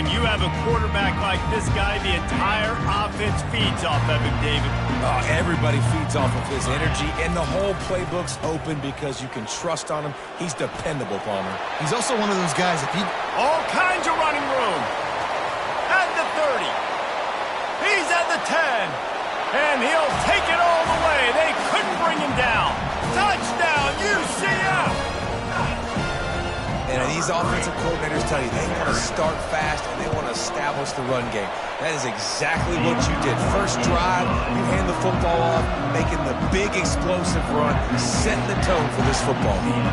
when you have a quarterback like this guy, the entire offense feeds off of him, David. Oh, everybody feeds off of his energy, and the whole playbook's open because you can trust on him. He's dependable, Palmer. He's also one of those guys, if he... All kinds of running room. At the 30. He's at the 10. And he'll take it all the way. They couldn't bring him down. Touchdown, UCF! And these offensive coordinators tell you they want to start fast and they want to establish the run game. That is exactly what you did. First drive, you hand the football off, making the big explosive run, setting the tone for this football game.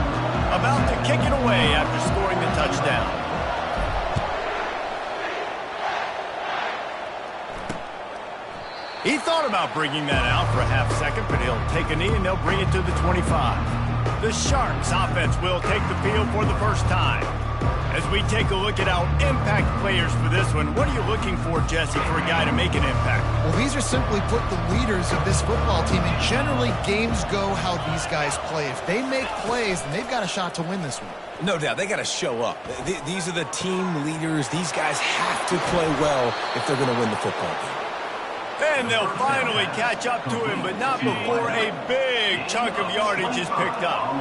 About to kick it away after scoring the touchdown. He thought about bringing that out for a half second, but he'll take a knee and they'll bring it to the 25. The Sharks offense will take the field for the first time. As we take a look at our impact players for this one, what are you looking for, Jesse, for a guy to make an impact? Well, these are simply put the leaders of this football team, and generally games go how these guys play. If they make plays, then they've got a shot to win this one. No doubt, they got to show up. These are the team leaders. These guys have to play well if they're going to win the football game. And they'll finally catch up to him, but not before a big chunk of yardage is picked up.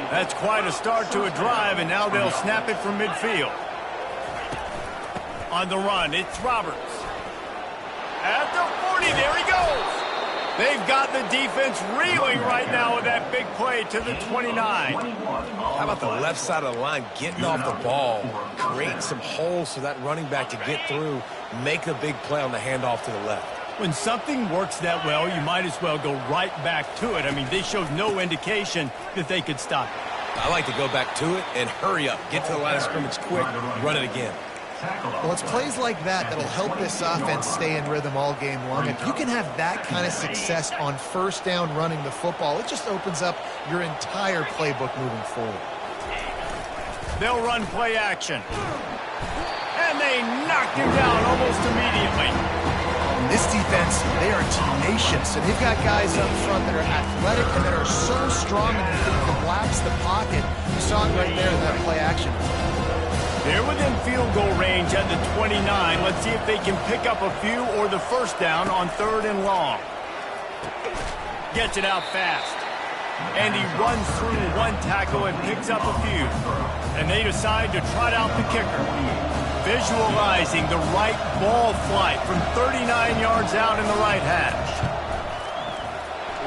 That's quite a start to a drive, and now they'll snap it from midfield. On the run, it's Roberts. At the 40, there he goes. They've got the defense reeling right now with that big play to the 29. How about the left side of the line getting off the ball, creating some holes for that running back to get through, make a big play on the handoff to the left. When something works that well, you might as well go right back to it. I mean, they showed no indication that they could stop it. I like to go back to it and hurry up. Get to the line of scrimmage quick, run it again. Well, it's plays like that that'll help this offense stay in rhythm all game long. If you can have that kind of success on first down running the football, it just opens up your entire playbook moving forward. They'll run play action. And they knocked him down almost immediately. This defense, they are tenacious, and they've got guys up front that are athletic and that are so strong and that can collapse the pocket. You saw it right there in that play action. They're within field goal range at the 29. Let's see if they can pick up a few or the first down on 3rd and long. Gets it out fast. And he runs through one tackle and picks up a few. And they decide to trot out the kicker. Visualizing the right ball flight from 39 yards out in the right hash.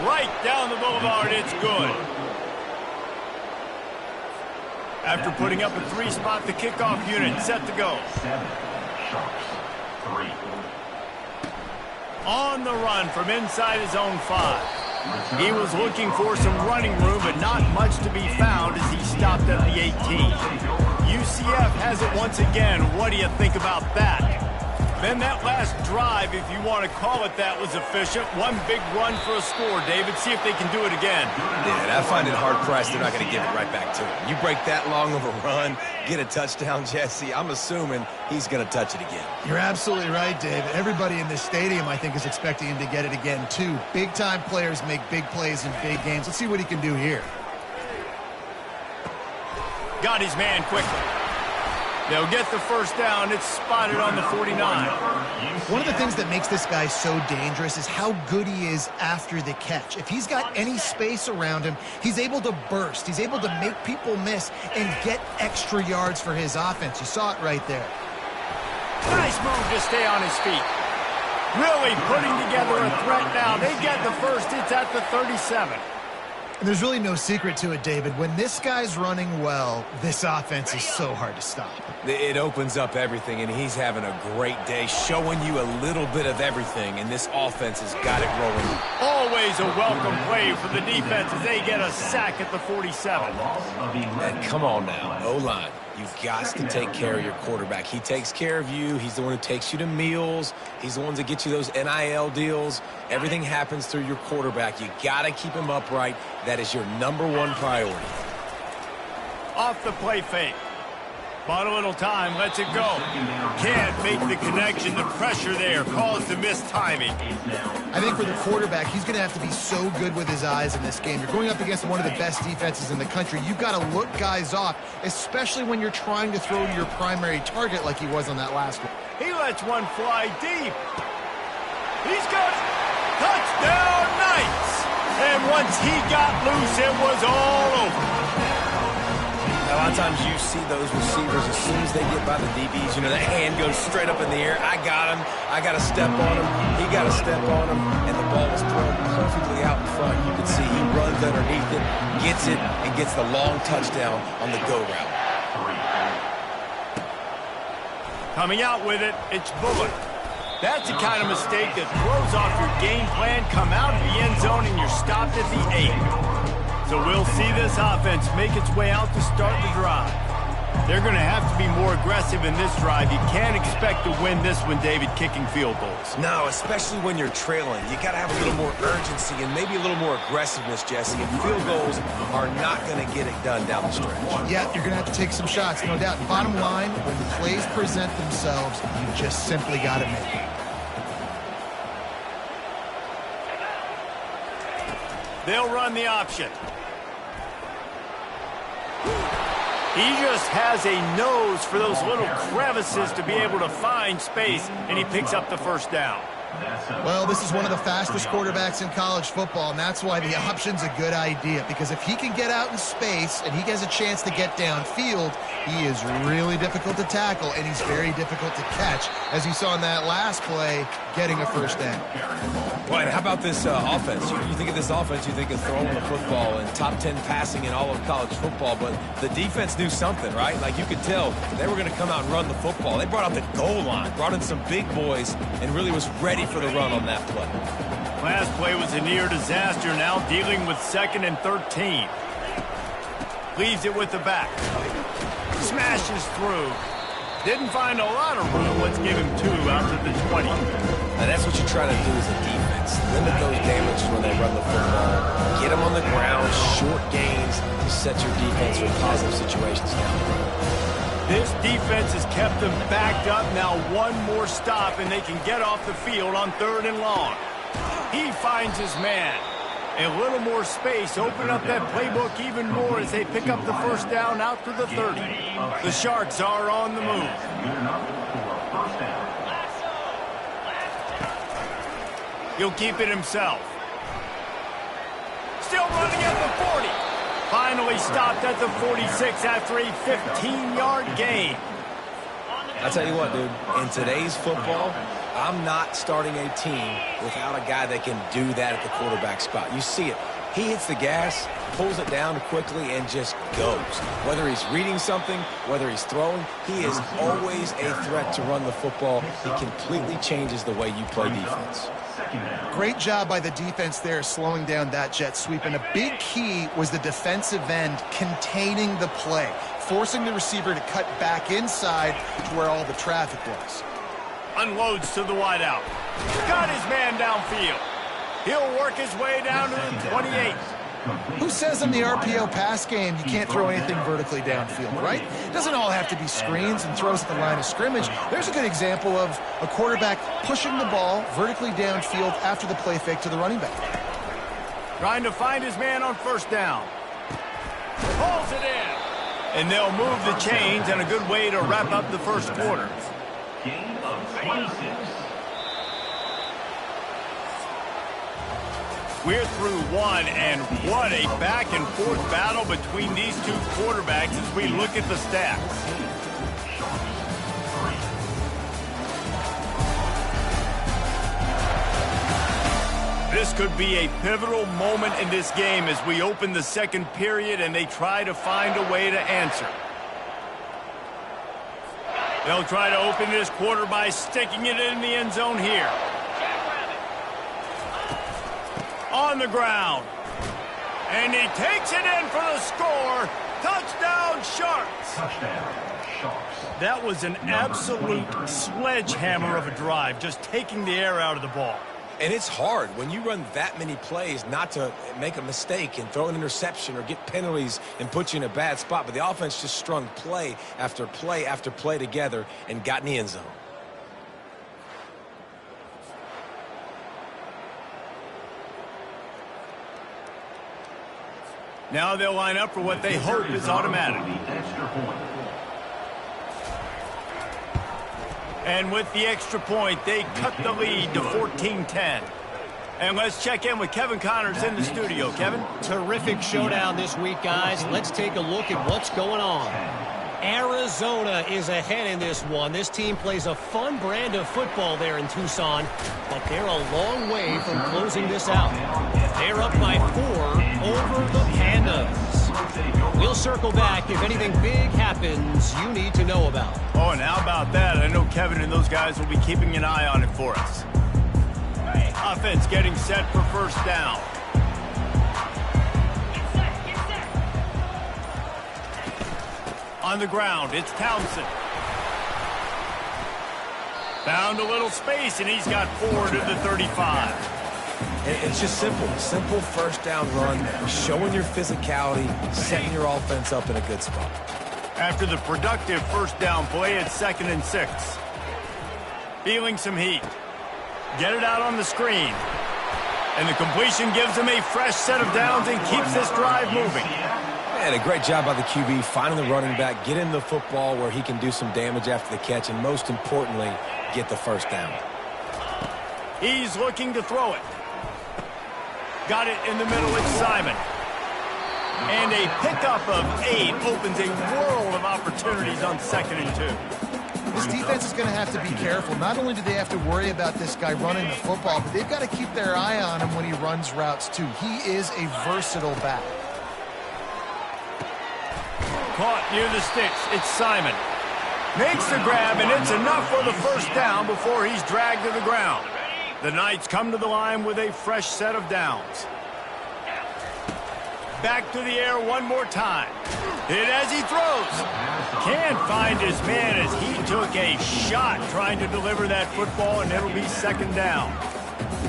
Right down the boulevard, it's good. After putting up a 3-spot, the kickoff unit set to go. 7 Sharks 3. On the run from inside his own 5. He was looking for some running room, but not much to be found as he stopped at the 18. UCF has it once again. What do you think about that? Then that last drive, if you want to call it that, was efficient. One big run for a score, David. See if they can do it again. Yeah, and I find it hard-pressed they're not going to give it right back to him. You break that long of a run, get a touchdown, Jesse, I'm assuming he's going to touch it again. You're absolutely right, Dave. Everybody in this stadium, I think, is expecting him to get it again, too. Big-time players make big plays in big games. Let's see what he can do here. Got his man quickly. They'll get the first down. It's spotted on the 49. One of the things that makes this guy so dangerous is how good he is after the catch. If he's got any space around him, he's able to burst. He's able to make people miss and get extra yards for his offense. You saw it right there. Nice move to stay on his feet. Really putting together a threat now. They get the first. It's at the 37. And there's really no secret to it, David. When this guy's running well, this offense is so hard to stop. It opens up everything, and he's having a great day, showing you a little bit of everything, and this offense has got it rolling. Always a welcome play for the defense as they get a sack at the 47. And come on now, O-line. You've got to take care of your quarterback. He takes care of you. He's the one who takes you to meals. He's the one that gets you those NIL deals. Everything happens through your quarterback. You got to keep him upright. That is your #1 priority. Off the play fake. Bought a little time, lets it go. Can't make the connection. The pressure there caused the missed timing. I think for the quarterback, he's going to have to be so good with his eyes in this game. You're going up against one of the best defenses in the country. You've got to look guys off, especially when you're trying to throw to your primary target like he was on that last one. He lets one fly deep. He's got touchdown Knights. And once he got loose, it was all over. A lot of times you see those receivers, as soon as they get by the DBs, you know, that hand goes straight up in the air. I got him. I got to step on him. He got to step on him. And the ball was thrown perfectly out in front. You can see he runs underneath it, gets it, and gets the long touchdown on the go route. Coming out with it, it's Bullock. That's the kind of mistake that throws off your game plan. Come out of the end zone and you're stopped at the 8. So we'll see this offense make its way out to start the drive. They're going to have to be more aggressive in this drive. You can't expect to win this one, David, kicking field goals. No, especially when you're trailing. You got to have a little more urgency and maybe a little more aggressiveness, Jesse. And field goals are not going to get it done down the stretch. Yeah, you're going to have to take some shots, no doubt. Bottom line, when the plays present themselves, you just simply got to make it. They'll run the option. He just has a nose for those little crevices to be able to find space, and he picks up the first down. Well, this is one of the fastest quarterbacks in college football, and that's why the option's a good idea, because if he can get out in space and he has a chance to get downfield, he is really difficult to tackle, and he's very difficult to catch, as you saw in that last play, getting a first down. Well, and how about this offense? You think of this offense, you think of throwing the football and top 10 passing in all of college football, but the defense knew something, right? Like you could tell they were going to come out and run the football. They brought out the goal line, brought in some big boys, and really was ready for the run on that play. Last play was a near disaster, now dealing with 2nd and 13. Leaves it with the back. Smashes through. Didn't find a lot of room. Let's give him 2 out to the 20. Now that's what you try to do as a defense. Limit those damages when they run the football. Get them on the ground, short gains to set your defense for positive situations down the road. This defense has kept them backed up. Now one more stop, and they can get off the field on 3rd and long. He finds his man. A little more space, open up that playbook even more as they pick up the first down out to the 30. The Sharks are on the move. He'll keep it himself. Still running at the 40. Finally stopped at the 46 after a 15-yard gain. I tell you what, dude, in today's football, I'm not starting a team without a guy that can do that at the quarterback spot. You see it. He hits the gas, pulls it down quickly, and just goes. Whether he's reading something, whether he's throwing, he is always a threat to run the football. He completely changes the way you play defense. Great job by the defense there, slowing down that jet sweep. And a big key was the defensive end containing the play, forcing the receiver to cut back inside to where all the traffic was. Unloads to the wideout. Got his man downfield. He'll work his way down to the 28. Who says in the RPO pass game you can't throw anything vertically downfield, right? It doesn't all have to be screens and throws at the line of scrimmage. There's a good example of a quarterback pushing the ball vertically downfield after the play fake to the running back. Trying to find his man on 1st down. Pulls it in. And they'll move the chains, and a good way to wrap up the first quarter. Gain of 26. We're through one, and what a back-and-forth battle between these two quarterbacks as we look at the stats. This could be a pivotal moment in this game as we open the 2nd period and they try to find a way to answer. They'll try to open this quarter by sticking it in the end zone here. On the ground. And he takes it in for the score. Touchdown, Sharks. Touchdown, Sharks. That was an absolute sledgehammer of a drive, just taking the air out of the ball. And it's hard when you run that many plays not to make a mistake and throw an interception or get penalties and put you in a bad spot. But the offense just strung play after play after play together and got in the end zone. Now they'll line up for what they hope is automatic. And with the extra point, they cut the lead to 14-10. And let's check in with Kevin Connors in the studio. Kevin? Terrific showdown this week, guys. Let's take a look at what's going on. Arizona is ahead in this one. This team plays a fun brand of football there in Tucson, but they're a long way from closing this out. They're up by 4 over the Pandas. We'll circle back if anything big happens you need to know about. Oh, and how about that? I know Kevin and those guys will be keeping an eye on it for us. Offense getting set for first down. On the ground, it's Townsend. Found a little space, and he's got 4 to the 35. It's just simple. Simple first down run, showing your physicality, setting your offense up in a good spot. After the productive first down play, it's 2nd and 6. Feeling some heat. Get it out on the screen. And the completion gives him a fresh set of downs and keeps this drive moving. And a great job by the QB, finding the running back, getting the football where he can do some damage after the catch, and most importantly, get the first down. He's looking to throw it. Got it in the middle, it's Simon. And a pickup of 8 opens a world of opportunities on 2nd and 2. This defense is going to have to be careful. Not only do they have to worry about this guy running the football, but they've got to keep their eye on him when he runs routes, too. He is a versatile back. Caught near the sticks. It's Simon. Makes the grab, and it's enough for the first down before he's dragged to the ground. The Knights come to the line with a fresh set of downs. Back to the air one more time. Hit as he throws. Can't find his man as he took a shot trying to deliver that football, and it'll be 2nd down.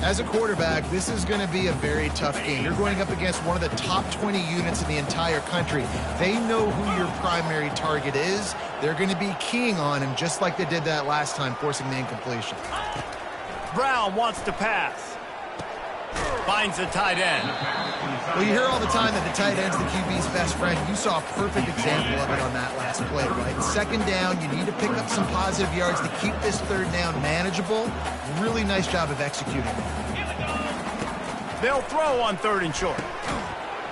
As a quarterback, this is going to be a very tough game. You're going up against one of the top 20 units in the entire country. They know who your primary target is. They're going to be keying on him just like they did that last time, forcing the incompletion. Brown wants to pass. Finds the tight end. Well, you hear all the time that the tight end's the QB's best friend. You saw a perfect example of it on that last play, right? 2nd down, you need to pick up some positive yards to keep this 3rd down manageable. Really nice job of executing. They'll throw on 3rd and short.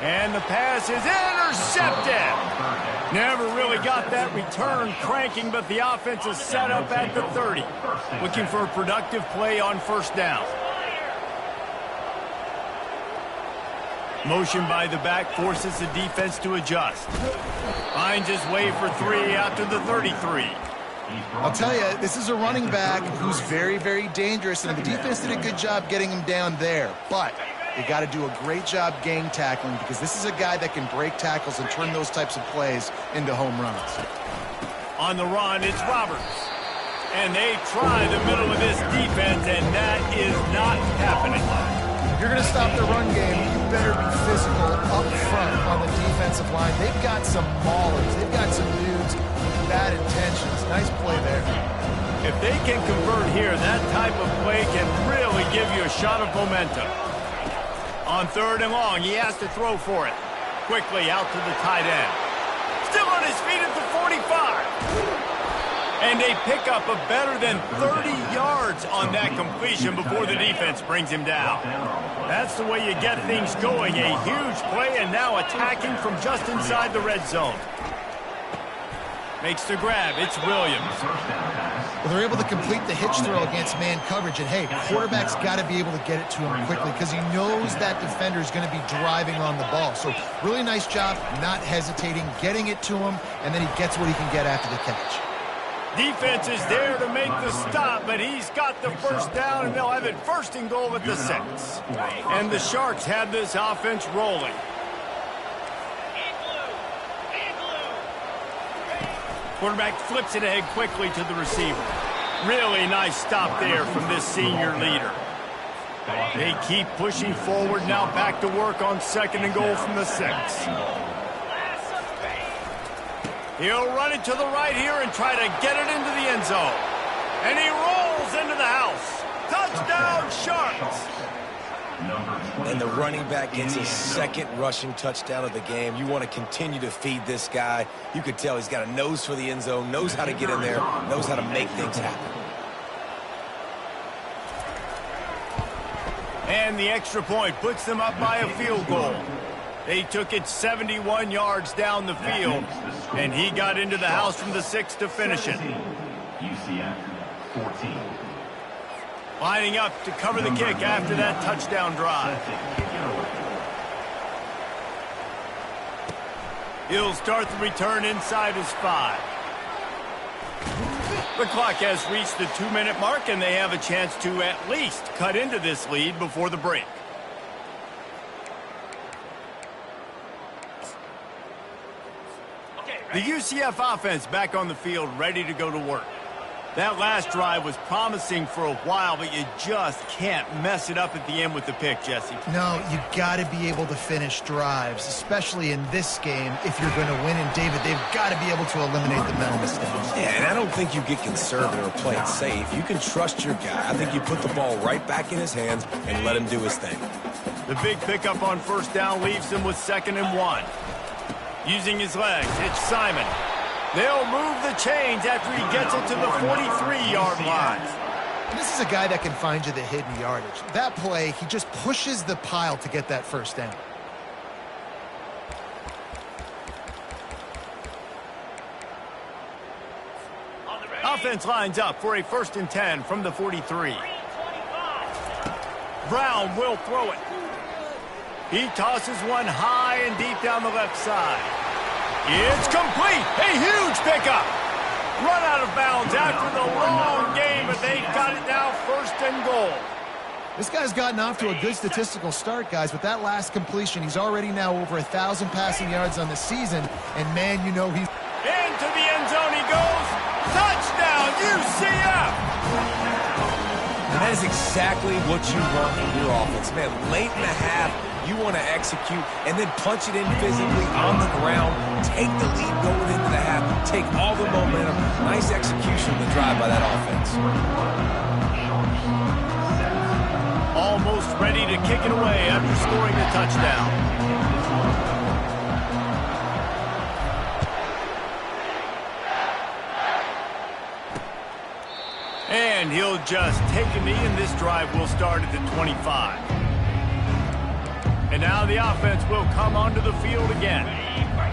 And the pass is intercepted. Never really got that return cranking, but the offense is set up at the 30. Looking for a productive play on first down. Motion by the back forces the defense to adjust. Finds his way for 3 out to the 33. I'll tell you, this is a running back who's very, very dangerous, and the defense did a good job getting him down there. But they got to do a great job gang tackling, because this is a guy that can break tackles and turn those types of plays into home runs. On the run, it's Roberts. And they try the middle of this defense, and that is not happening. If you're going to stop the run game, you better be physical up front on the defensive line. They've got some maulers. They've got some dudes with bad intentions. Nice play there. If they can convert here, that type of play can really give you a shot of momentum. On 3rd and long, he has to throw for it. Quickly out to the tight end. Still on his feet at the 45. And a pickup of better than 30 yards on that completion before the defense brings him down. That's the way you get things going. A huge play, and now attacking from just inside the red zone. Makes the grab. It's Williams. Well, they're able to complete the hitch throw against man coverage. And, hey, quarterback's got to be able to get it to him quickly because he knows that defender is going to be driving on the ball. So really nice job not hesitating, getting it to him, and then he gets what he can get after the catch. Defense is there to make the stop, but he's got the first down, and they'll have it 1st and goal at the 6. And the Sharks have this offense rolling. Quarterback flips it ahead quickly to the receiver. Really nice stop there from this senior leader. They keep pushing forward now, back to work on 2nd and goal from the 6. He'll run it to the right here and try to get it into the end zone. And he rolls into the house. Touchdown, Sharks! And the running back gets his 2nd rushing touchdown of the game. You want to continue to feed this guy. You could tell he's got a nose for the end zone, knows how to get in there, knows how to make things happen. And the extra point puts them up by a field goal. They took it 71 yards down the field, and he got into the house from the 6 to finish it. UCF 14. Lining up to cover the kick after that touchdown drive. He'll start the return inside his 5. The clock has reached the 2-minute mark, and they have a chance to at least cut into this lead before the break. The UCF offense back on the field, ready to go to work. That last drive was promising for a while, but you just can't mess it up at the end with the pick, Jesse. No, you got to be able to finish drives, especially in this game. If you're going to win, and David, they've got to be able to eliminate the mental mistakes. Yeah, and I don't think you get conservative or play it safe. You can trust your guy. I think you put the ball right back in his hands and let him do his thing. The big pickup on 1st down leaves him with 2nd and 1. Using his legs, it's Simon. They'll move the chains after he gets it to the 43-yard line. This is a guy that can find you the hidden yardage. That play, he just pushes the pile to get that 1st down. Offense lines up for a 1st and 10 from the 43. Brown will throw it. He tosses one high and deep down the left side. It's complete. A huge pickup. Run out of bounds after the long game, but they've got it now 1st and goal. This guy's gotten off to a good statistical start, guys. With that last completion, he's already now over 1,000 passing yards on the season. And, man, you know he's... Into the end zone he goes. Touchdown, UCF! And that is exactly what you want from your offense. Man, late in the half, you want to execute and then punch it in physically on the ground, take the lead going into the half, take all the momentum. Nice execution of the drive by that offense. Almost ready to kick it away after scoring the touchdown. And he'll just take a knee, and this drive will start at the 25. And now the offense will come onto the field again.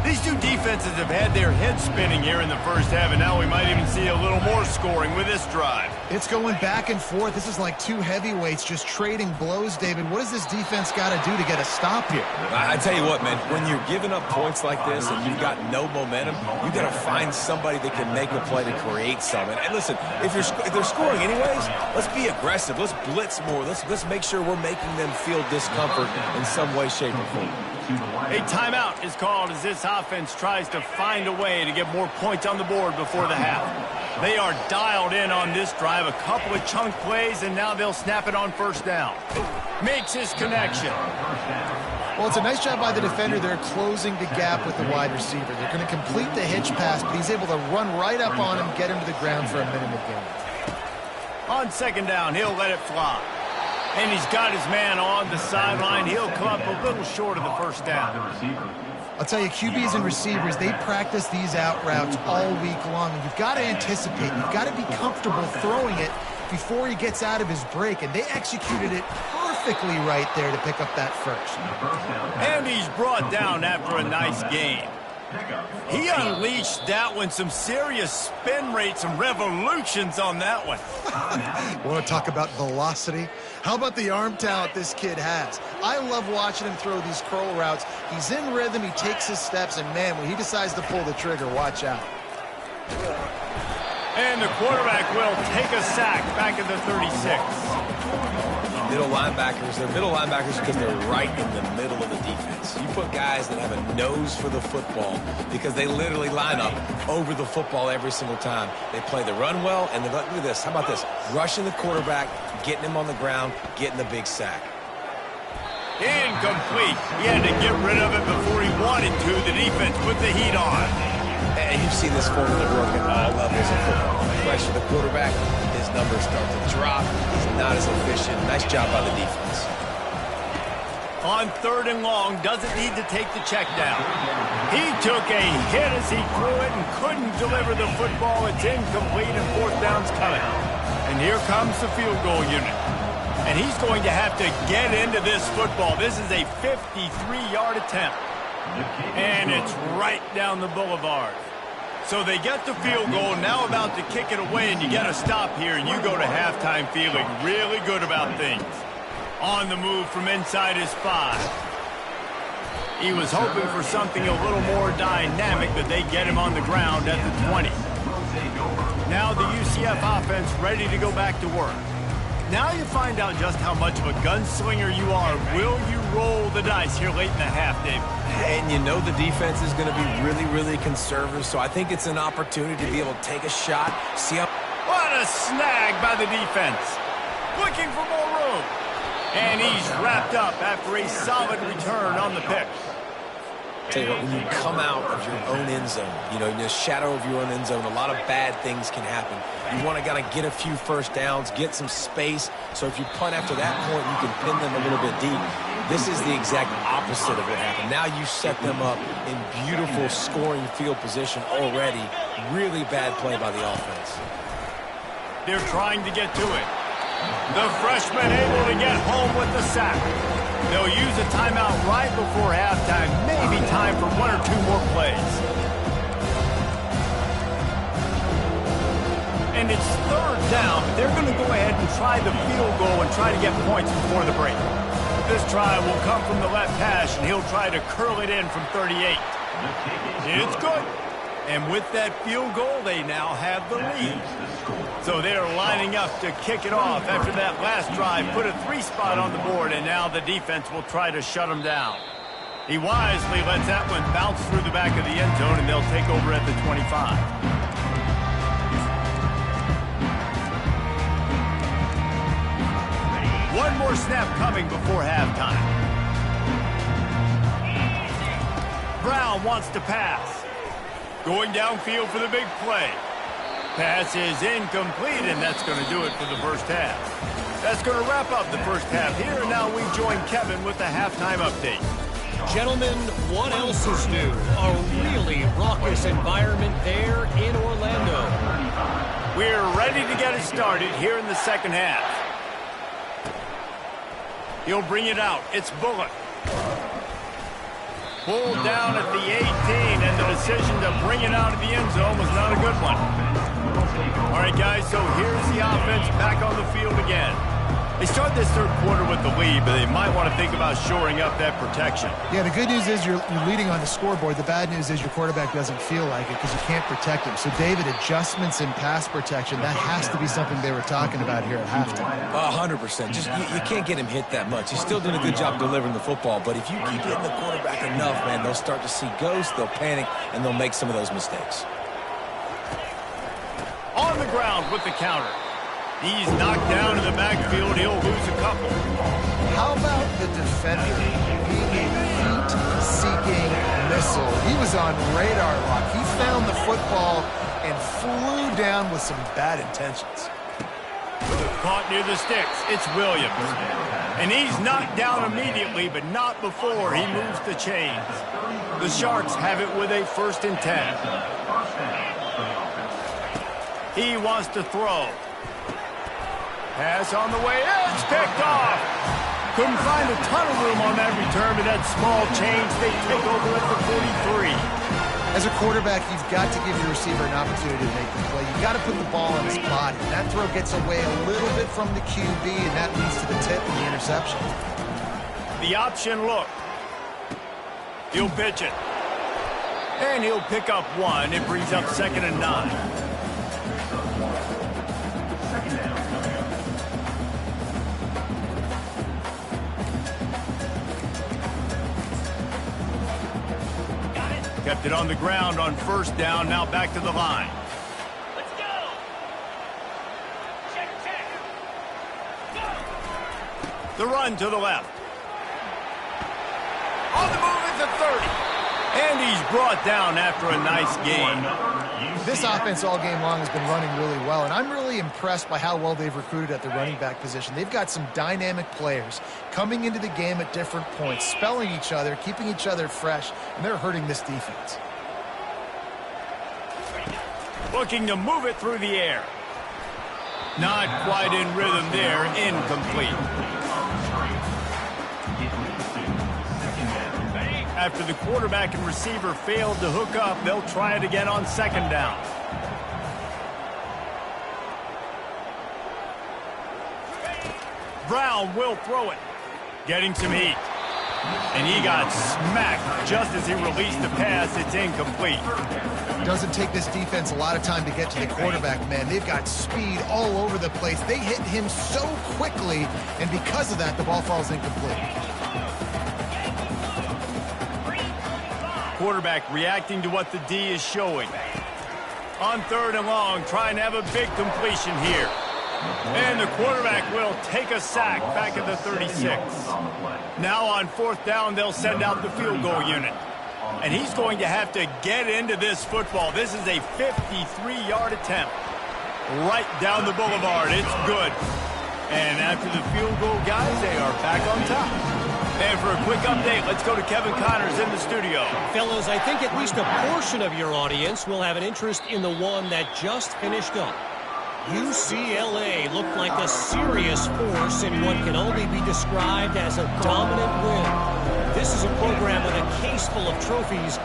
These two defenses have had their heads spinning here in the 1st half, and now we might even see a little more scoring with this drive. It's going back and forth. This is like two heavyweights just trading blows, David. What does this defense got to do to get a stop here? I tell you what, man, when you're giving up points like this and you've got no momentum, you got to find somebody that can make a play to create something. And listen, if they're scoring anyways, let's be aggressive. Let's blitz more. Let's make sure we're making them feel discomfort in some way, shape, or form. A timeout is called as this offense tries to find a way to get more points on the board before the half. They are dialed in on this drive, a couple of chunk plays, and now they'll snap it on 1st down. Makes his connection. Well, it's a nice job by the defender. They're closing the gap with the wide receiver. They're going to complete the hitch pass, but he's able to run right up on him, get him to the ground for a minute again. On 2nd down, he'll let it fly. And he's got his man on the sideline. He'll come up a little short of the 1st down. I'll tell you, QBs and receivers, they practice these out routes all week long. And you've got to anticipate. You've got to be comfortable throwing it before he gets out of his break. And they executed it perfectly right there to pick up that 1st. And he's brought down after a nice game. He unleashed that one, some serious spin rates, some revolutions on that one. Want to talk about velocity? How about the arm talent this kid has? I love watching him throw these curl routes. He's in rhythm, he takes his steps, and man, when he decides to pull the trigger, watch out. And the quarterback will take a sack back at the 36. middle linebackers. They're middle linebackers because they're right in the middle of the defense. You put guys that have a nose for the football because they literally line up over the football every single time. They play the run well, and look at this. How about this? Rushing the quarterback, getting him on the ground, getting the big sack. Incomplete. He had to get rid of it before he wanted to. The defense put the heat on. And you've seen this formula work at all levels of football. Pressure the quarterback, his numbers start to drop. He's not as efficient. Nice job by the defense. On 3rd and long, doesn't need to take the check down. He took a hit as he threw it and couldn't deliver the football. It's incomplete and 4th down's coming. And here comes the field goal unit. And he's going to have to get into this football. This is a 53-yard attempt. And it's right down the boulevard. So they get the field goal, now about to kick it away, and you get a stop here, and you go to halftime feeling really good about things. On the move from inside his 5. He was hoping for something a little more dynamic, but they get him on the ground at the 20. Now the UCF offense ready to go back to work. Now you find out just how much of a gunslinger you are. Will you roll the dice here late in the half, Dave? And you know the defense is going to be really, really conservative, so I think it's an opportunity to be able to take a shot, see how... What a snag by the defense. Looking for more room. And he's wrapped up after a solid return on the pick. Tell you what, when you come out of your own end zone, you know, in the shadow of your own end zone, a lot of bad things can happen. You want to kind of get a few first downs, get some space, so if you punt after that point, you can pin them a little bit deep. This is the exact opposite of what happened. Now you set them up in beautiful scoring field position already. Really bad play by the offense. They're trying to get to it. The freshman able to get home with the sack. They'll use a timeout right before halftime. Maybe time for 1 or 2 more plays. And it's 3rd down, but they're going to go ahead and try the field goal and try to get points before the break. This try will come from the left hash, and he'll try to curl it in from 38. It's good. And with that field goal, they now have the lead. So they're lining up to kick it off after that last drive. Put a 3-spot on the board, and now the defense will try to shut them down. He wisely lets that one bounce through the back of the end zone, and they'll take over at the 25. One more snap coming before halftime. Brown wants to pass. Going downfield for the big play. Pass is incomplete, and that's going to do it for the first half. That's going to wrap up the first half here, and now we join Kevin with the halftime update. Gentlemen, what else is new? A really raucous environment there in Orlando. We're ready to get it started here in the second half. He'll bring it out. It's Bullock. Pulled down at the 18, and the decision to bring it out of the end zone was not a good one. All right, guys, so here's the offense back on the field again. They start this third quarter with the lead, but they might want to think about shoring up that protection. Yeah, the good news is you're leading on the scoreboard. The bad news is your quarterback doesn't feel like it because you can't protect him. So, David, adjustments in pass protection, that has to be something they were talking about here at halftime. 100%. Just you can't get him hit that much. He's still doing a good job delivering the football, but if you keep hitting the quarterback enough, man, they'll start to see ghosts, they'll panic, and they'll make some of those mistakes. On the ground with the counter. He's knocked down in the backfield. He'll lose a couple. How about the defender being a heat-seeking missile? He was on radar lock. He found the football and flew down with some bad intentions. Caught near the sticks. It's Williams. And he's knocked down immediately, but not before he moves the chains. The Sharks have it with a 1st and 10. He wants to throw. Pass on the way. It's picked off. Couldn't find a ton of room on that return, but that small change, they take over at the 43. As a quarterback, you've got to give your receiver an opportunity to make the play. You've got to put the ball in his body. That throw gets away a little bit from the QB, and that leads to the tip and the interception. The option look. He'll pitch it. And he'll pick up 1. It brings up 2nd and 9. Kept it on the ground on first down. Now back to the line. Let's go. Check, check. Go. The run to the left. On the move at the 30. And he's brought down after a nice gain. This offense all game long has been running really well, and I'm really impressed by how well they've recruited at the running back position. They've got some dynamic players coming into the game at different points, spelling each other, keeping each other fresh, and they're hurting this defense. Looking to move it through the air. Not quite in rhythm there. Incomplete. After the quarterback and receiver failed to hook up, they'll try it again on second down. Brown will throw it. Getting some heat. And he got smacked just as he released the pass. It's incomplete. Doesn't take this defense a lot of time to get to the quarterback, man. They've got speed all over the place. They hit him so quickly, and because of that, the ball falls incomplete. Quarterback reacting to what the D is showing. On third and long, trying to have a big completion here. And the quarterback will take a sack back at the 36. Now on fourth down, they'll send out the field goal unit. And he's going to have to get into this football. This is a 53-yard attempt. Right down the boulevard. It's good. And after the field goal, guys, they are back on top. And for a quick update, let's go to Kevin Connors in the studio. Fellas, I think at least a portion of your audience will have an interest in the one that just finished up. UCLA looked like a serious force in what can only be described as a dominant win. This is a program with a case full of trophies,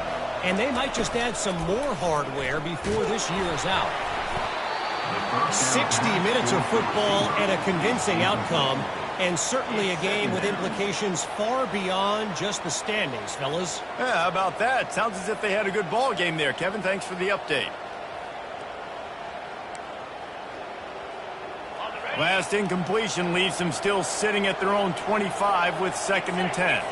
and they might just add some more hardware before this year is out. 60 minutes of football and a convincing outcome, and certainly a game with implications far beyond just the standings, fellas. Yeah, how about that? Sounds as if they had a good ball game there. Kevin, thanks for the update. Last incompletion leaves them still sitting at their own 25 with 2nd and 10.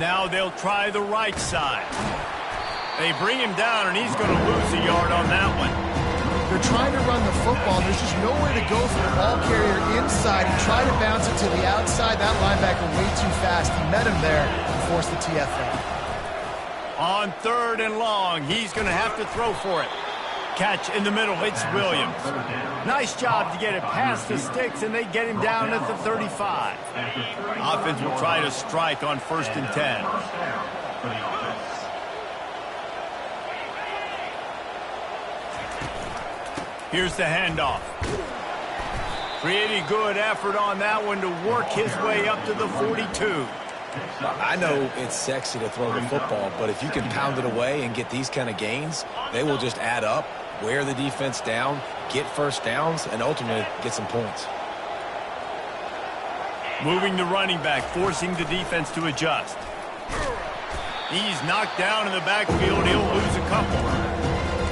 Now they'll try the right side. They bring him down, and he's going to lose a yard on that one. They're trying to run the football. There's just nowhere to go for the ball carrier inside. He tried to bounce it to the outside. That linebacker way too fast. He met him there and forced the TFL. On third and long, he's going to have to throw for it. Catch in the middle. It's Williams. Nice job to get it past the sticks, and they get him down at the 35. Offense will try to strike on 1st and 10. Here's the handoff. Pretty good effort on that one to work his way up to the 42. I know it's sexy to throw the football, but if you can pound it away and get these kind of gains, they will just add up, wear the defense down, get first downs, and ultimately get some points. Moving the running back, forcing the defense to adjust. He's knocked down in the backfield. He'll lose a couple.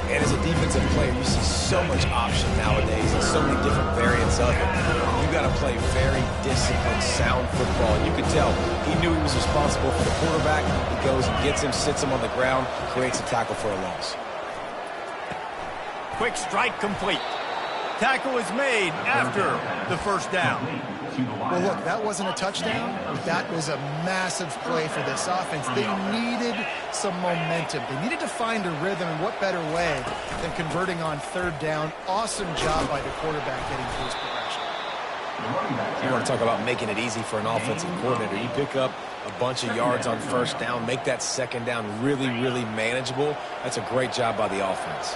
And as a defensive player, you see so much option nowadays and so many different variants of it. You got to play very disciplined, sound football. And you can tell he knew he was responsible for the quarterback. He goes and gets him, sits him on the ground, creates a tackle for a loss. Quick strike complete. Tackle is made after the first down. Well, look, that wasn't a touchdown, but that was a massive play for this offense. They needed some momentum. They needed to find a rhythm, and what better way than converting on third down. Awesome job by the quarterback getting through his progression. You want to talk about making it easy for an offensive coordinator. You pick up a bunch of yards on first down, make that second down really, really manageable. That's a great job by the offense.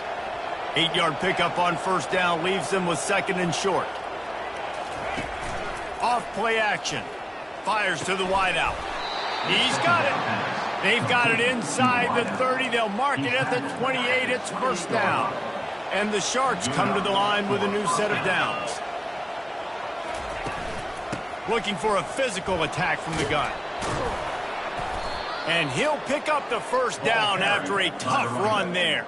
8-yard pickup on first down leaves them with 2nd and short. Off play action. Fires to the wideout. He's got it. They've got it inside the 30. They'll mark it at the 28. It's first down. And the Sharks come to the line with a new set of downs. Looking for a physical attack from the gun. And he'll pick up the first down after a tough run there.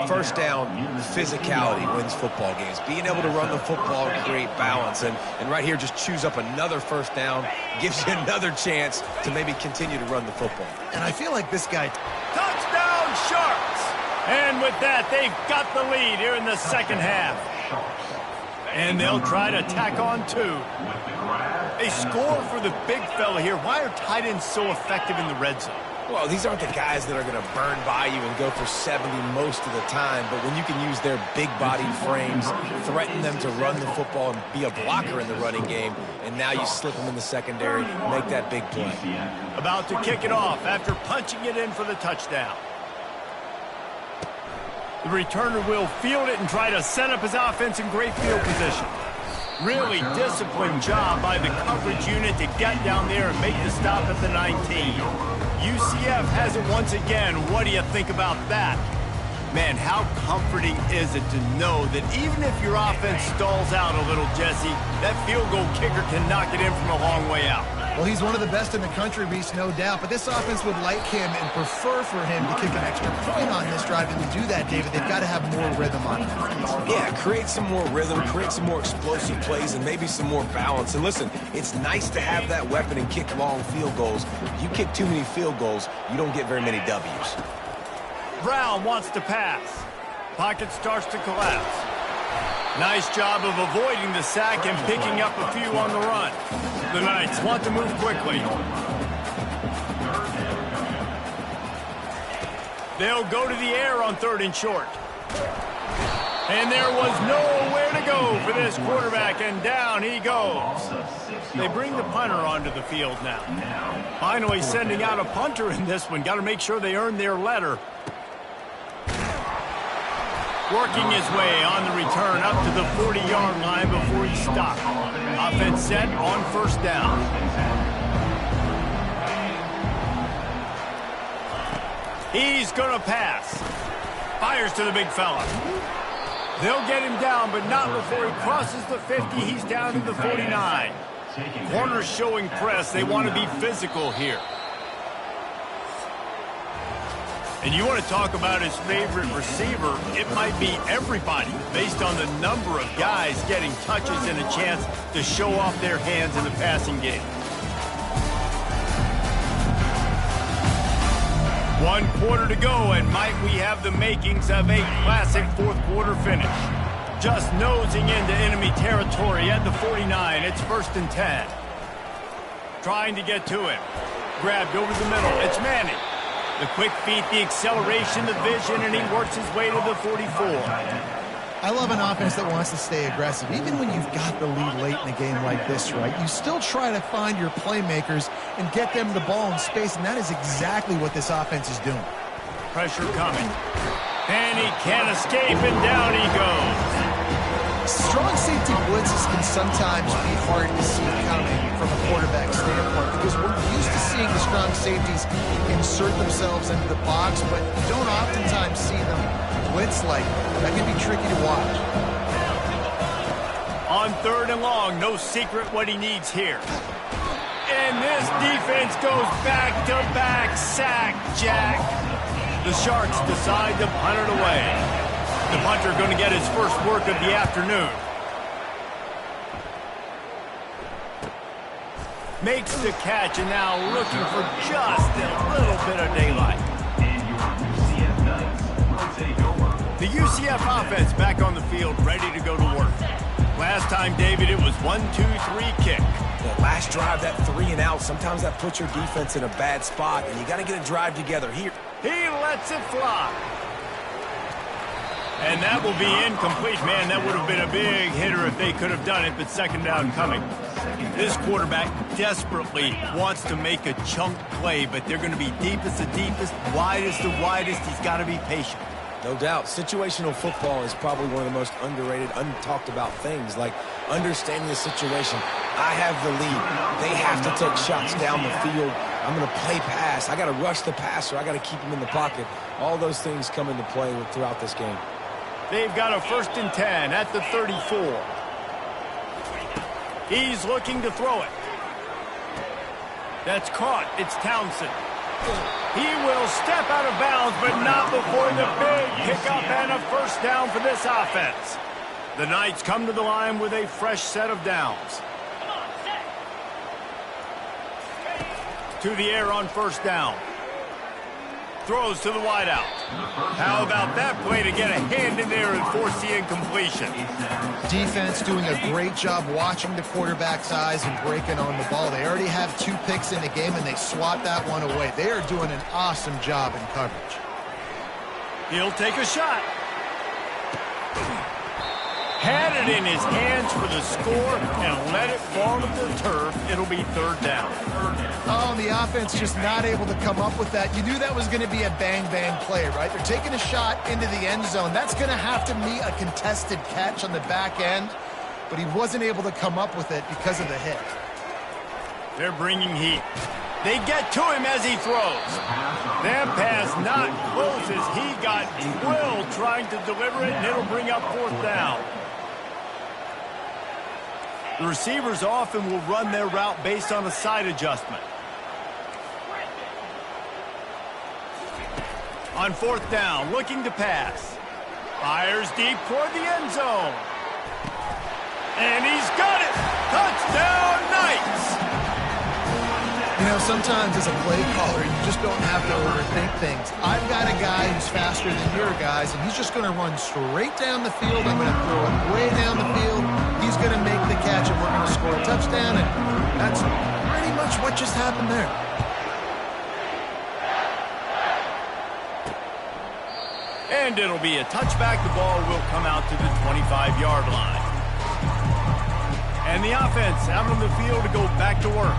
First down, physicality wins football games. Being able to run the football and create balance. And right here, just choose up another first down, gives you another chance to maybe continue to run the football. And I feel like this guy... Touchdown, Sharks! And with that, they've got the lead here in the second half. And they'll try to tack on two. A score for the big fella here. Why are tight ends so effective in the red zone? Well, these aren't the guys that are going to burn by you and go for 70 most of the time, but when you can use their big-bodied frames, threaten them to run the football and be a blocker in the running game, and now you slip them in the secondary, make that big play. About to kick it off after punching it in for the touchdown. The returner will field it and try to set up his offense in great field position. Really disciplined job by the coverage unit to get down there and make the stop at the 19. UCF has it once again. What do you think about that? Man, how comforting is it to know that even if your offense stalls out a little, Jesse, that field goal kicker can knock it in from a long way out. Well, he's one of the best in the country, Reese, no doubt. But this offense would like him and prefer for him to kick an extra point on this drive. And to do that, David, they've got to have more rhythm on it. Yeah, create some more rhythm, create some more explosive plays, and maybe some more balance. And listen, it's nice to have that weapon and kick long field goals. If you kick too many field goals, you don't get very many W's. Brown wants to pass. Pocket starts to collapse. Nice job of avoiding the sack and picking up a few on the run. The Knights want to move quickly. They'll go to the air on 3rd and short. And there was nowhere to go for this quarterback, and down he goes. They bring the punter onto the field now. Finally sending out a punter in this one. Got to make sure they earn their letter. Working his way on the return up to the 40-yard line before he stopped. Offense set on 1st down. He's going to pass. Fires to the big fella. They'll get him down, but not before he crosses the 50. He's down to the 49. Corners showing press. They want to be physical here. And you want to talk about his favorite receiver, it might be everybody based on the number of guys getting touches and a chance to show off their hands in the passing game. 1 quarter to go, and might we have the makings of a classic 4th quarter finish. Just nosing into enemy territory at the 49. It's 1st and 10. Trying to get to him. Grabbed over the middle. It's Manning. The quick feet, the acceleration, the vision, and he works his way to the 44. I love an offense that wants to stay aggressive. Even when you've got the lead late in a game like this, right, you still try to find your playmakers and get them the ball in space, and that is exactly what this offense is doing. Pressure coming. And he can't escape, and down he goes. Strong safety blitzes can sometimes be hard to see coming from a quarterback standpoint because we're used to seeing the strong safeties insert themselves into the box, but you don't oftentimes see them blitz like that. Can be tricky to watch. On 3rd and long, no secret what he needs here. And this defense goes back-to-back sack, Jack. The Sharks decide to punt it away. The punter going to get his first work of the afternoon. Makes the catch, and now looking for just a little bit of daylight. The UCF offense back on the field, ready to go to work. Last time, David, it was 1-2-3 kick. The last drive, that 3 and out, sometimes that puts your defense in a bad spot, and you got to get a drive together here. He lets it fly. And that will be incomplete. Man, that would have been a big hitter if they could have done it, but 2nd down coming. This quarterback desperately wants to make a chunk play, but they're going to be deepest the deepest, widest the widest. He's got to be patient. No doubt. Situational football is probably one of the most underrated, untalked about things, like understanding the situation. I have the lead. They have to take shots down the field. I'm going to play pass. I got to rush the passer. I got to keep him in the pocket. All those things come into play throughout this game. They've got a 1st and 10 at the 34. He's looking to throw it. That's caught. It's Townsend. He will step out of bounds, but not before the big pickup and a first down for this offense. The Knights come to the line with a fresh set of downs. To the air on first down. Throws to the wideout. How about that play to get a hand in there and force the incompletion? Defense doing a great job watching the quarterback's eyes and breaking on the ball. They already have 2 picks in the game, and they swat that one away. They are doing an awesome job in coverage. He'll take a shot. Had it in his hands for the score and let it fall to the turf. It'll be third down. Oh, and the offense just not able to come up with that. You knew that was going to be a bang-bang play, right? They're taking a shot into the end zone. That's going to have to be a contested catch on the back end, but he wasn't able to come up with it because of the hit. They're bringing heat. They get to him as he throws. That pass not close as he got drilled trying to deliver it, and it'll bring up fourth down. The receivers often will run their route based on a side adjustment. On fourth down, looking to pass. Fires deep toward the end zone. And he's got it! Touchdown, Knights! You know, sometimes as a play caller, you just don't have to overthink things. I've got a guy who's faster than your guys, and he's just going to run straight down the field. I'm going to throw it way down the field. He's going to make the catch, and we're going to score a touchdown, and that's pretty much what just happened there. And it'll be a touchback. The ball will come out to the 25-yard line. And the offense out on the field to go back to work.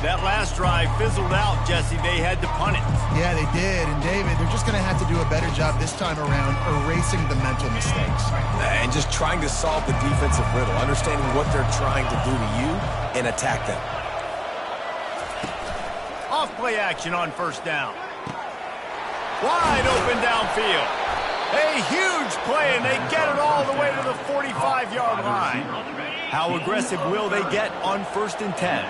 That last drive fizzled out, Jesse. They had to punt it. Yeah, they did. And, David, they're just going to have to do a better job this time around erasing the mental mistakes. And just trying to solve the defensive riddle, understanding what they're trying to do to you and attack them. Off play action on first down. Wide open downfield. A huge play, and they get it all the way to the 45-yard line. How aggressive will they get on 1st and 10?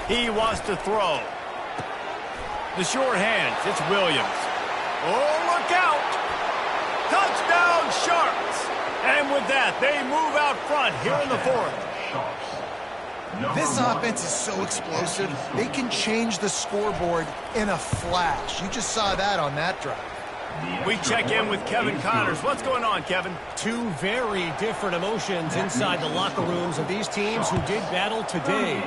He wants to throw. The short hands, it's Williams. Oh, look out! Touchdown, Sharks! And with that, they move out front here in the 4th. This offense is so explosive, they can change the scoreboard in a flash. You just saw that on that drive. We check in with Kevin Connors. What's going on, Kevin? 2 very different emotions inside the locker rooms of these teams who did battle today.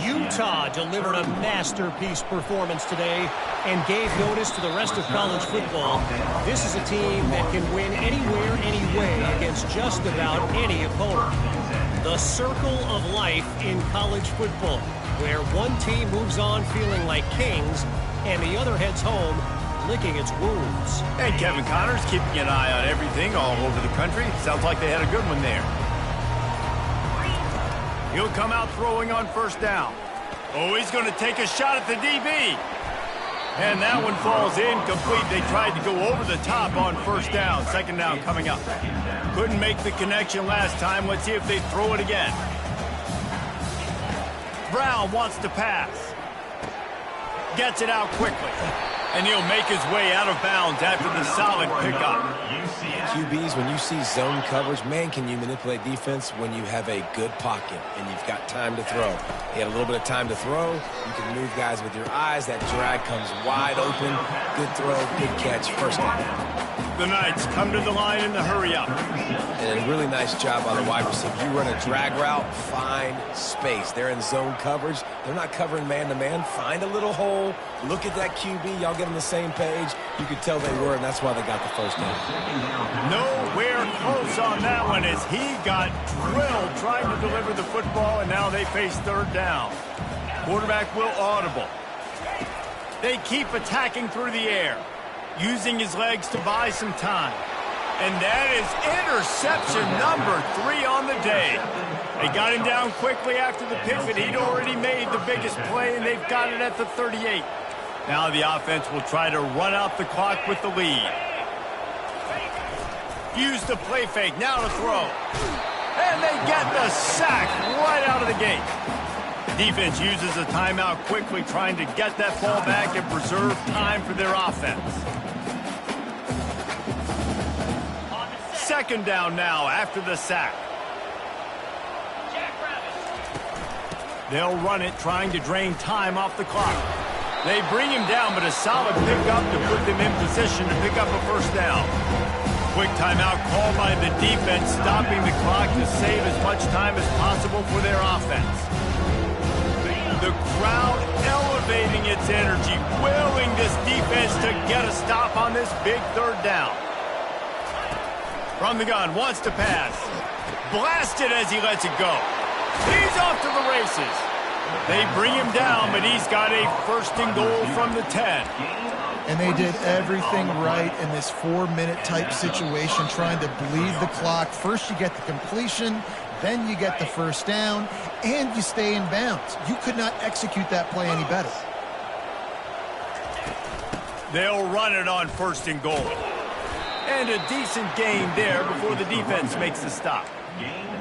Utah delivered a masterpiece performance today and gave notice to the rest of college football. This is a team that can win anywhere, anyway against just about any opponent. The circle of life in college football, where one team moves on feeling like kings and the other heads home licking its wounds. And Kevin Connors keeping an eye on everything all over the country. Sounds like they had a good one there. He'll come out throwing on first down. Oh, he's going to take a shot at the DB. And that one falls incomplete. They tried to go over the top on first down. Second down coming up. Couldn't make the connection last time. Let's see if they throw it again. Brown wants to pass. Gets it out quickly. And he'll make his way out of bounds after the solid pickup. QBs, when you see zone coverage, man, can you manipulate defense when you have a good pocket and you've got time to throw. He had a little bit of time to throw. You can move guys with your eyes. That drag comes wide open. Good throw, good catch, first down. The Knights come to the line in the hurry-up. And a really nice job by the wide receiver. You run a drag route, find space. They're in zone coverage. They're not covering man-to-man. Find a little hole. Look at that QB. Y'all get on the same page. You could tell they were, and that's why they got the first down. Nowhere close on that one as he got drilled trying to deliver the football, and now they face third down. Quarterback will audible. They keep attacking through the air, using his legs to buy some time. And that is interception number 3 on the day. They got him down quickly after the pivot. He'd already made the biggest play, and they've got it at the 38. Now the offense will try to run out the clock with the lead. Use the play fake, now to throw. And they get the sack right out of the gate. Defense uses a timeout quickly, trying to get that ball back and preserve time for their offense. Second down now after the sack. They'll run it, trying to drain time off the clock. They bring him down, but a solid pickup to put them in position to pick up a first down. Quick timeout called by the defense, stopping the clock to save as much time as possible for their offense. The crowd elevating its energy, willing this defense to get a stop on this big third down. From the gun, wants to pass. Blasted as he lets it go. He's off to the races. They bring him down, but he's got a first and goal from the 10. And they did everything right in this 4-minute type situation, trying to bleed the clock. First you get the completion, then you get the first down, and you stay in bounds. You could not execute that play any better. They'll run it on first and goal. And a decent gain there before the defense makes the stop.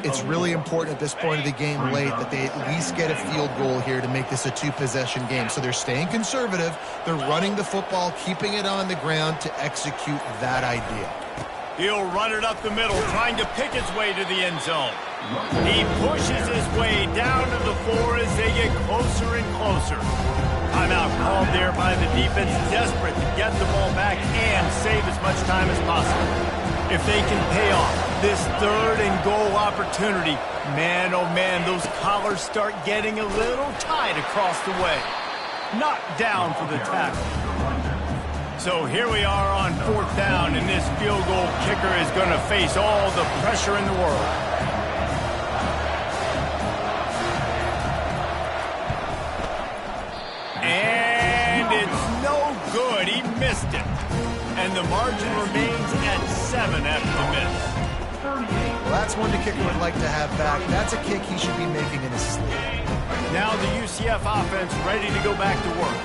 It's really important at this point of the game late that they at least get a field goal here to make this a two-possession game. So they're staying conservative. They're running the football, keeping it on the ground to execute that idea. He'll run it up the middle, trying to pick his way to the end zone. He pushes his way down to the 4 as they get closer and closer. Timeout called there by the defense, desperate to get the ball back and save as much time as possible. If they can pay off this third and goal opportunity, man, oh man, those collars start getting a little tight across the way. Knocked down for the tackle. So here we are on fourth down, and this field goal kicker is going to face all the pressure in the world. And it's no good. He missed it. And the margin remains at 7 after the miss. Well, that's one the kicker would like to have back. That's a kick he should be making in his sleep. Now the UCF offense ready to go back to work.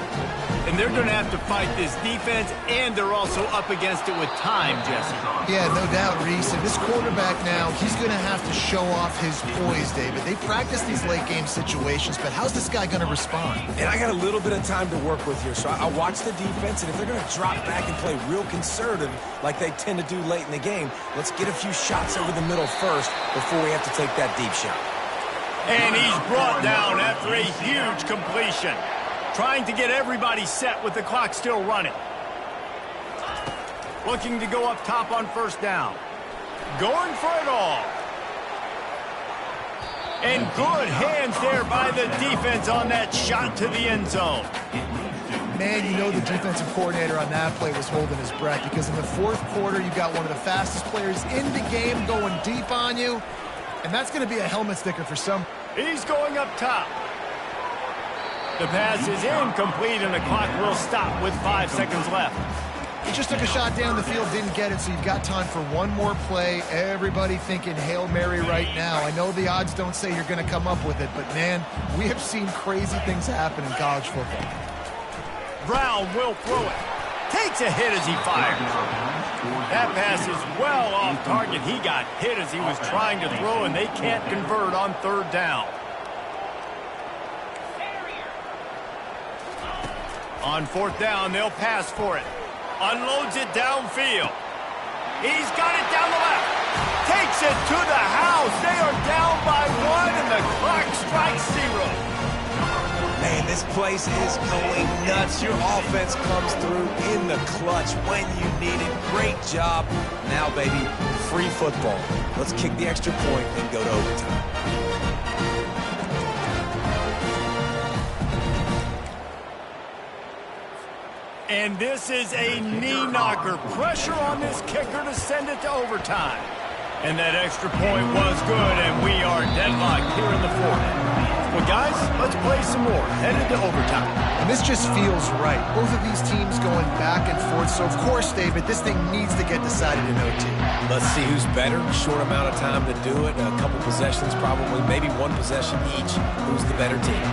And they're going to have to fight this defense, and they're also up against it with time, Jesse. Yeah, no doubt, Reese. And this quarterback now, he's going to have to show off his poise, David. They practice these late-game situations, but how's this guy going to respond? And I got a little bit of time to work with here, so I watch the defense, and if they're going to drop back and play real conservative like they tend to do late in the game, let's get a few shots over the middle first before we have to take that deep shot. And he's brought down after a huge completion. Trying to get everybody set with the clock still running. Looking to go up top on first down. Going for it all. And good hands there by the defense on that shot to the end zone. Man, you know the defensive coordinator on that play was holding his breath, because in the fourth quarter, you got one of the fastest players in the game going deep on you, and that's going to be a helmet sticker for some. He's going up top. The pass is incomplete, and the clock will stop with 5 seconds left. He just took a shot down the field, didn't get it, so you've got time for one more play. Everybody thinking Hail Mary right now. I know the odds don't say you're going to come up with it, but, man, we have seen crazy things happen in college football. Brown will throw it. Takes a hit as he fires. That pass is well off target. He got hit as he was trying to throw, and they can't convert on third down. On fourth down, they'll pass for it. Unloads it downfield. He's got it down the left. Takes it to the house. They are down by 1, and the clock strikes 0. Man, this place is going nuts. Your offense comes through in the clutch when you need it. Great job. Now, baby, free football. Let's kick the extra point and go to overtime. And this is a knee knocker. Pressure on this kicker to send it to overtime. And that extra point was good, and we are deadlocked here in the fourth. Well, guys, let's play some more. Headed to overtime. And this just feels right. Both of these teams going back and forth. So, of course, David, this thing needs to get decided in OT. Let's see who's better. Short amount of time to do it. A couple possessions probably. Maybe one possession each. Who's the better team?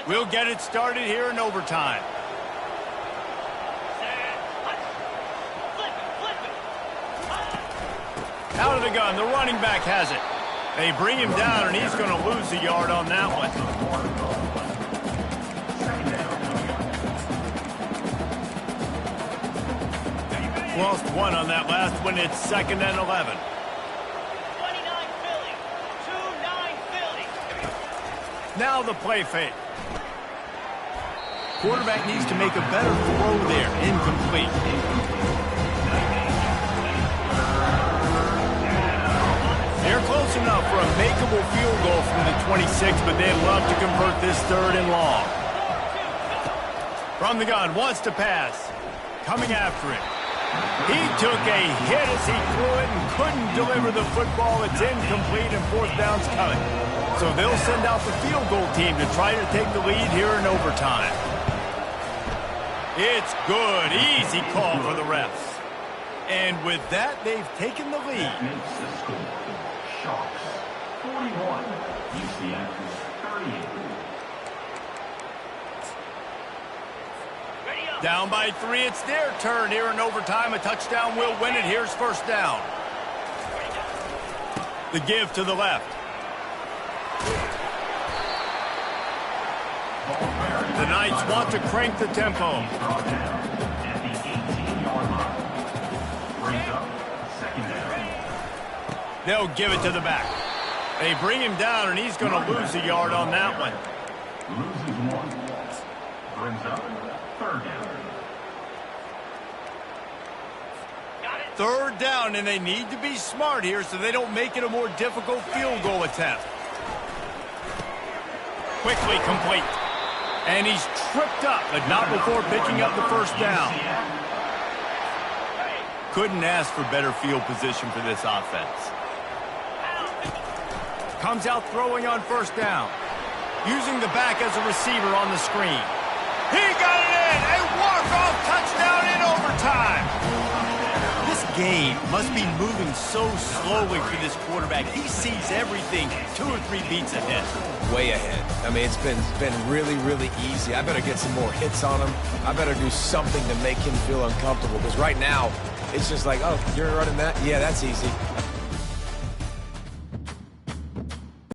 We'll get it started here in overtime. Out of the gun, the running back has it. They bring him down, and he's going to lose a yard on that one. Lost one on that last one. It's 2nd and 11. 29 Philly. 2-9 Philly. Now the play fake. Quarterback needs to make a better throw there. Incomplete. They're close enough for a makeable field goal from the 26, but they'd love to convert this 3rd and long. From the gun, wants to pass. Coming after it. He took a hit as he threw it and couldn't deliver the football. It's incomplete and 4th down's coming. So they'll send out the field goal team to try to take the lead here in overtime. It's good. Easy call for the refs. And with that, they've taken the lead. Makes the score. Sharks 41. UCF 38. Down by 3, it's their turn here in overtime. A touchdown will win it. Here's 1st down. The give to the left. The Knights want to crank the tempo. Brought down at the 18-yard line. Brings up 2nd down. They'll give it to the back. They bring him down, and he's going to lose a yard on that one. Loses 1. Brings up 3rd down. 3rd down, and they need to be smart here so they don't make it a more difficult field goal attempt. Quickly complete. And he's tripped up, but not before picking up the 1st down. Couldn't ask for better field position for this offense. Comes out throwing on 1st down. Using the back as a receiver on the screen. He got it in! A walk-off touchdown in overtime! This game must be moving so slowly for this quarterback. He sees everything 2 or 3 beats ahead. Way ahead. I mean, it's been really, really easy. I better get some more hits on him. I better do something to make him feel uncomfortable, because right now, it's just like, oh, you're running that? Yeah, that's easy.